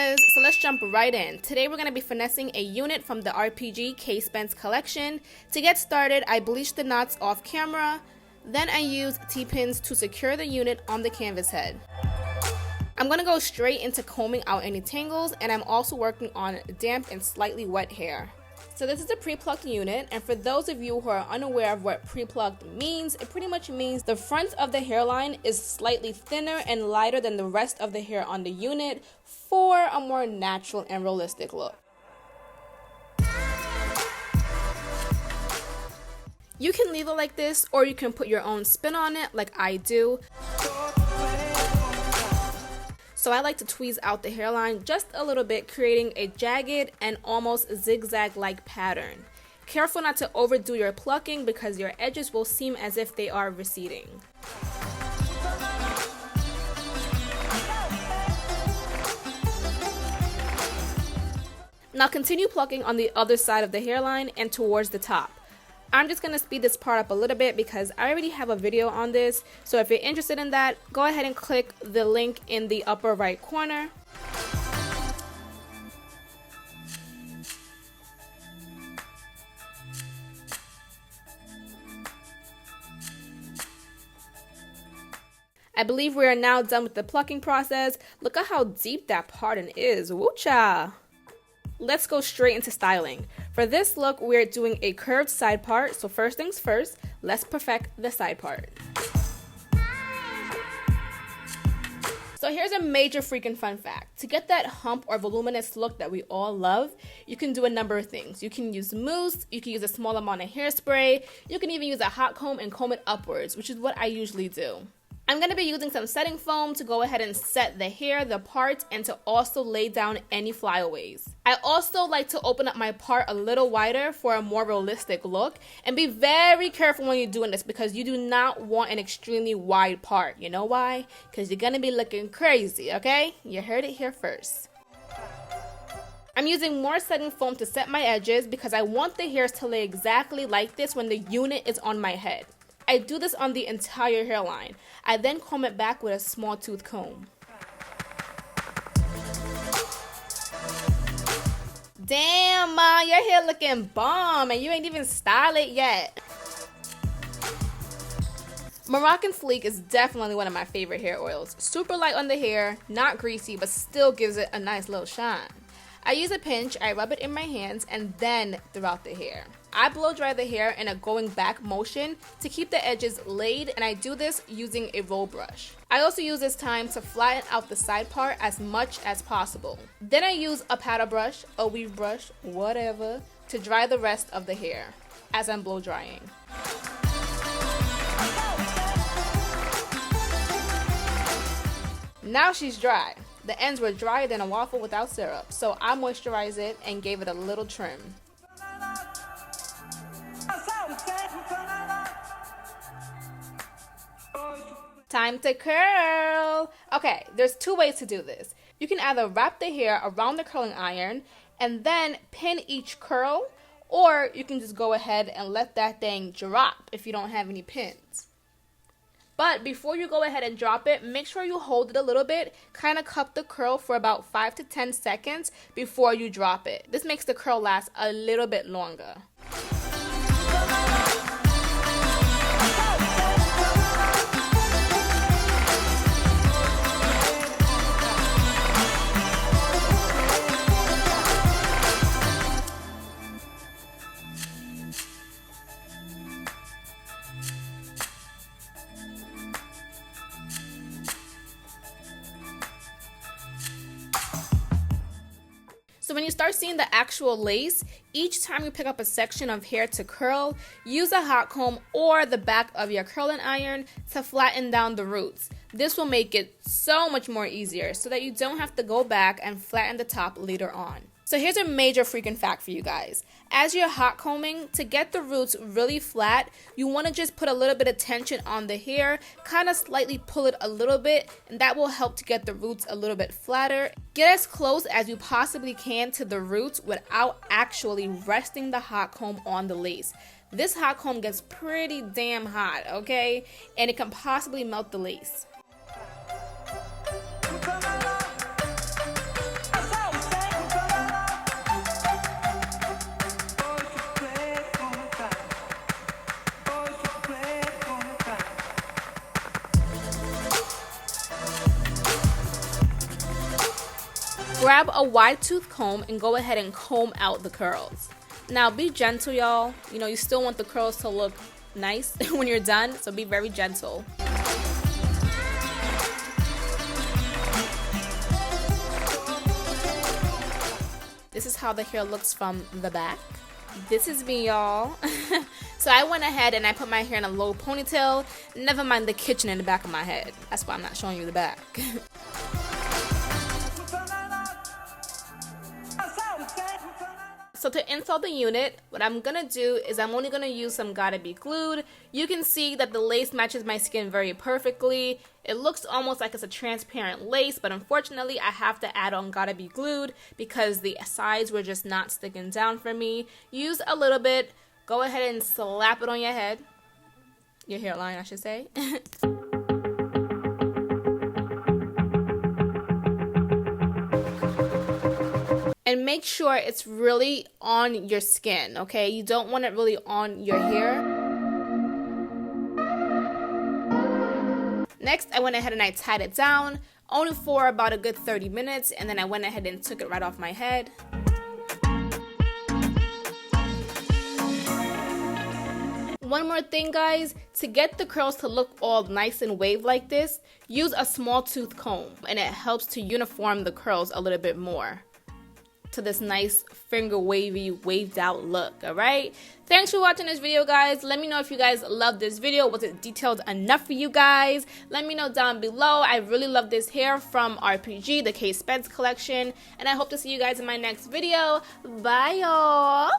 is, so let's jump right in. Today we're going to be finessing a unit from the RPG KahhSpenceonHAIR collection. To get started, I bleached the knots off camera, then I used T-pins to secure the unit on the canvas head. I'm going to go straight into combing out any tangles, and I'm also working on damp and slightly wet hair. So this is a pre-plucked unit, and for those of you who are unaware of what pre-plucked means, it pretty much means the front of the hairline is slightly thinner and lighter than the rest of the hair on the unit for a more natural and realistic look. You can leave it like this, or you can put your own spin on it like I do. So I like to tweeze out the hairline just a little bit, creating a jagged and almost zigzag-like pattern. Careful not to overdo your plucking because your edges will seem as if they are receding. Now continue plucking on the other side of the hairline and towards the top. I'm just going to speed this part up a little bit because I already have a video on this, so if you're interested in that, go ahead and click the link in the upper right corner. I believe we are now done with the plucking process. Look at how deep that parting is. Woo-cha! Let's go straight into styling. For this look, we're doing a curved side part, so first things first, let's perfect the side part. So here's a major freaking fun fact. To get that hump or voluminous look that we all love, you can do a number of things. You can use mousse, you can use a small amount of hairspray, you can even use a hot comb and comb it upwards, which is what I usually do. I'm going to be using some setting foam to go ahead and set the hair, the parts, and to also lay down any flyaways. I also like to open up my part a little wider for a more realistic look, and be very careful when you're doing this because you do not want an extremely wide part. You know why? Because you're going to be looking crazy, okay? You heard it here first. I'm using more setting foam to set my edges because I want the hairs to lay exactly like this when the unit is on my head. I do this on the entire hairline. I then comb it back with a small tooth comb. Damn, Ma, your hair looking bomb and you ain't even styled it yet. Moroccan Sleek is definitely one of my favorite hair oils. Super light on the hair, not greasy, but still gives it a nice little shine. I use a pinch, I rub it in my hands, and then throughout the hair. I blow dry the hair in a going back motion to keep the edges laid, and I do this using a roll brush. I also use this time to flatten out the side part as much as possible. Then I use a paddle brush, a weave brush, whatever, to dry the rest of the hair as I'm blow drying. Now she's dry. The ends were drier than a waffle without syrup, so I moisturized it and gave it a little trim. Time to curl! Okay, there's two ways to do this. You can either wrap the hair around the curling iron and then pin each curl, or you can just go ahead and let that thing drop if you don't have any pins. But before you go ahead and drop it, make sure you hold it a little bit, kind of cup the curl for about 5 to 10 seconds before you drop it. This makes the curl last a little bit longer. So when you start seeing the actual lace, each time you pick up a section of hair to curl, use a hot comb or the back of your curling iron to flatten down the roots. This will make it so much more easier so that you don't have to go back and flatten the top later on. So here's a major freaking fact for you guys. As you're hot combing, to get the roots really flat, you want to just put a little bit of tension on the hair, kind of slightly pull it a little bit, and that will help to get the roots a little bit flatter. Get as close as you possibly can to the roots without actually resting the hot comb on the lace. This hot comb gets pretty damn hot, okay? And it can possibly melt the lace. Grab a wide tooth comb and go ahead and comb out the curls. Now be gentle, y'all. You know, you still want the curls to look nice when you're done, so be very gentle. This is how the hair looks from the back. This is me, y'all. So I went ahead and I put my hair in a low ponytail. Never mind the kitchen in the back of my head. That's why I'm not showing you the back. So to install the unit, what I'm gonna do is I'm only gonna use some Gotta Be Glued. You can see that the lace matches my skin very perfectly. It looks almost like it's a transparent lace, but unfortunately I have to add on Gotta Be Glued because the sides were just not sticking down for me. Use a little bit, go ahead and slap it on your head. Your hairline, I should say. And make sure it's really on your skin, okay? You don't want it really on your hair. Next, I went ahead and I tied it down, only for about a good 30 minutes, and then I went ahead and took it right off my head. One more thing, guys, to get the curls to look all nice and wave like this, use a small tooth comb, and it helps to uniform the curls a little bit more to this nice finger wavy, waved out look. All right, thanks for watching this video, guys. Let me know if you guys loved this video. Was it detailed enough for you guys? Let me know down below. I really love this hair from RPG, the KahhSpenceONHAIR collection, and I hope to see you guys in my next video. Bye, y'all.